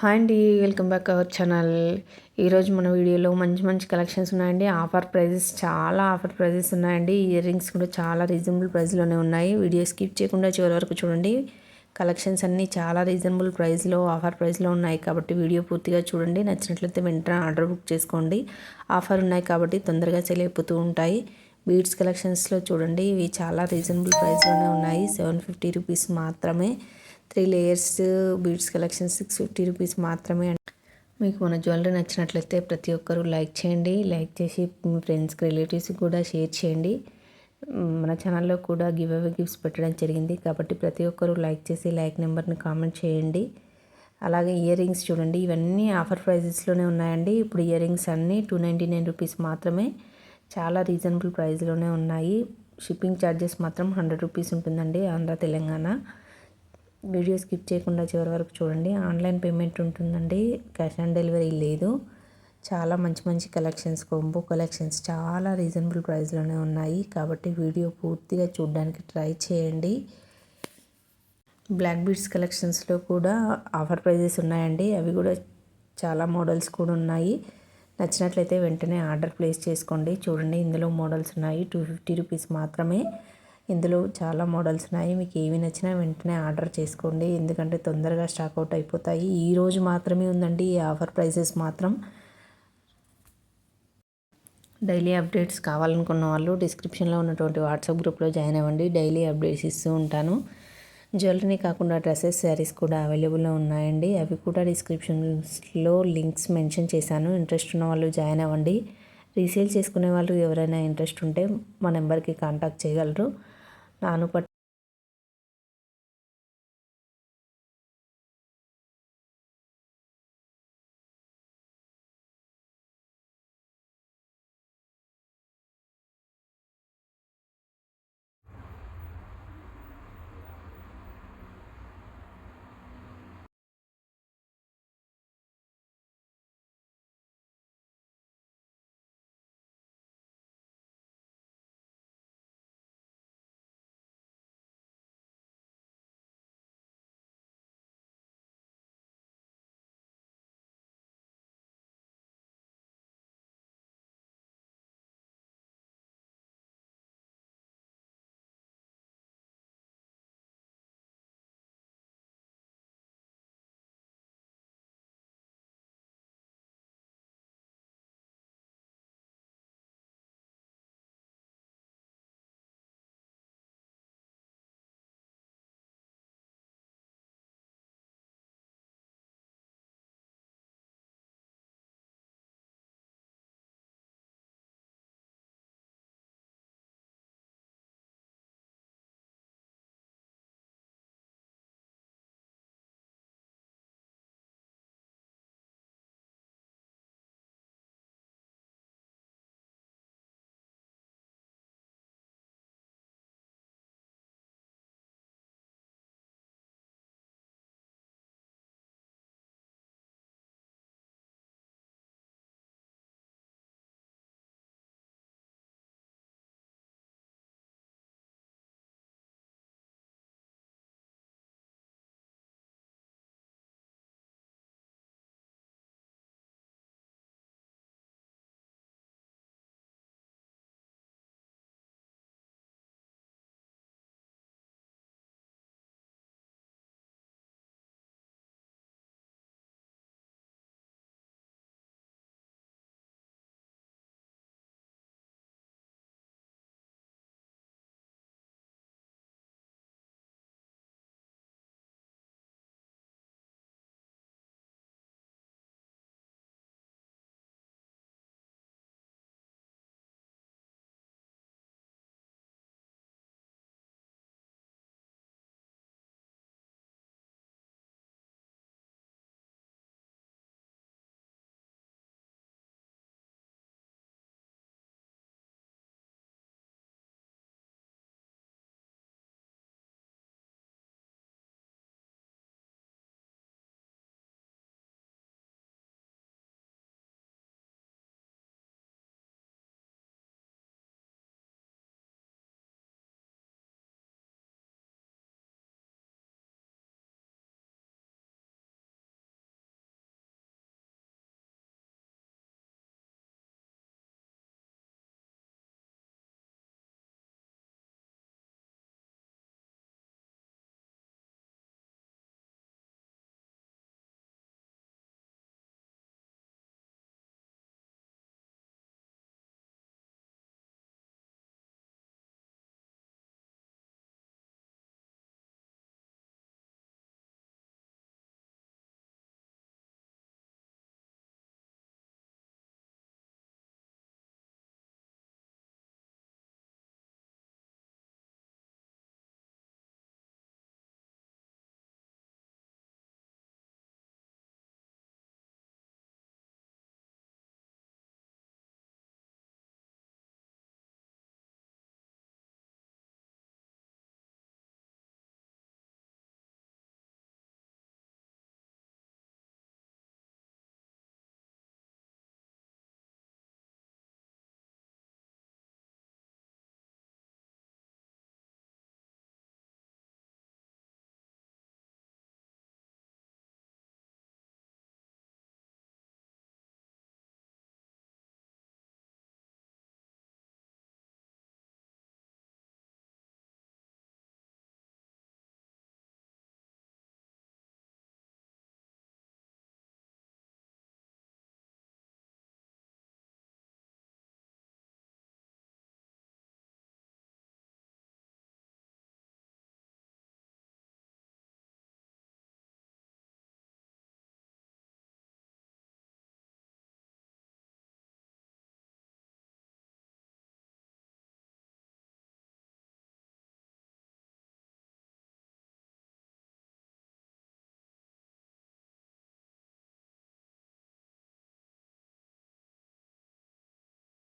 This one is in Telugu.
హాయ్ అండి, వెల్కమ్ బ్యాక్ అవర్ ఛానల్. ఈరోజు మన వీడియోలో మంచి మంచి కలెక్షన్స్ ఉన్నాయండి. ఆఫర్ ప్రైజెస్ ఉన్నాయండి. ఇయర్ రింగ్స్ కూడా చాలా రీజనబుల్ ప్రైస్లోనే ఉన్నాయి. వీడియో స్కిప్ చేయకుండా చివరి వరకు చూడండి. కలెక్షన్స్ అన్నీ చాలా రీజనబుల్ ప్రైస్లో, ఆఫర్ ప్రైస్లో ఉన్నాయి కాబట్టి వీడియో పూర్తిగా చూడండి. నచ్చినట్లయితే వెంటనే ఆర్డర్ బుక్ చేసుకోండి. ఆఫర్ ఉన్నాయి కాబట్టి తొందరగా సేల్ అయిపోతూ ఉంటాయి. బీడ్స్ కలెక్షన్స్లో చూడండి, ఇవి చాలా రీజనబుల్ ప్రైస్లోనే ఉన్నాయి. 750 రూపీస్ మాత్రమే. 3 లేయర్స్ బీడ్స్ కలెక్షన్ 650 రూపీస్ మాత్రమే. మీకు మన జ్యువెలరీ నచ్చినట్లయితే ప్రతి ఒక్కరూ లైక్ చేయండి. లైక్ చేసి మీ ఫ్రెండ్స్కి, రిలేటివ్స్కి కూడా షేర్ చేయండి. మన ఛానల్లో కూడా గివ్ అవే గిఫ్ట్స్ పెట్టడం జరిగింది కాబట్టి ప్రతి ఒక్కరూ లైక్ చేసి లైక్ నెంబర్ని కామెంట్ చేయండి. అలాగే ఇయర్ రింగ్స్ చూడండి, ఇవన్నీ ఆఫర్ ప్రైజెస్లోనే ఉన్నాయండి. ఇప్పుడు ఇయర్ రింగ్స్ అన్నీ 299 రూపీస్ మాత్రమే. చాలా రీజనబుల్ ప్రైస్లోనే ఉన్నాయి. షిప్పింగ్ ఛార్జెస్ మాత్రం 100 రూపీస్ ఉంటుందండి, ఆంధ్ర తెలంగాణ. వీడియో స్కిప్ చేయకుండా చివరి వరకు చూడండి. ఆన్లైన్ పేమెంట్ ఉంటుందండి, క్యాష్ ఆన్ డెలివరీ లేదు. చాలా మంచి మంచి కలెక్షన్స్, కొంబో కలెక్షన్స్ చాలా రీజనబుల్ ప్రైస్లోనే ఉన్నాయి కాబట్టి వీడియో పూర్తిగా చూడడానికి ట్రై చేయండి. బ్లాక్ బీడ్స్ కలెక్షన్స్లో కూడా ఆఫర్ ప్రైజెస్ ఉన్నాయండి. అవి కూడా చాలా మోడల్స్ కూడా ఉన్నాయి. నచ్చినట్లయితే వెంటనే ఆర్డర్ ప్లేస్ చేసుకోండి. చూడండి, ఇందులో మోడల్స్ ఉన్నాయి. 250 రూపీస్ మాత్రమే. ఇందులో చాలా మోడల్స్ ఉన్నాయి. మీకు ఏవి నచ్చినా వెంటనే ఆర్డర్ చేసుకోండి, ఎందుకంటే తొందరగా స్టాక్ అవుట్ అయిపోతాయి. ఈరోజు మాత్రమే ఉందండి ఈ ఆఫర్ ప్రైసెస్ మాత్రం. డైలీ అప్డేట్స్ కావాలనుకున్న వాళ్ళు డిస్క్రిప్షన్లో ఉన్నటువంటి వాట్సాప్ గ్రూప్లో జాయిన్ అవ్వండి. డైలీ అప్డేట్స్ ఇస్తూ ఉంటాను. జ్యువెలరీ కాకుండా డ్రెస్సెస్, శారీస్ కూడా అవైలబుల్లో ఉన్నాయండి. అవి కూడా డిస్క్రిప్షన్లో లింక్స్ మెన్షన్ చేశాను. ఇంట్రెస్ట్ ఉన్న వాళ్ళు జాయిన్ అవ్వండి. రీసేల్ చేసుకునే వాళ్ళు ఎవరైనా ఇంట్రెస్ట్ ఉంటే మా నెంబర్కి కాంటాక్ట్ చేయగలరు. నాను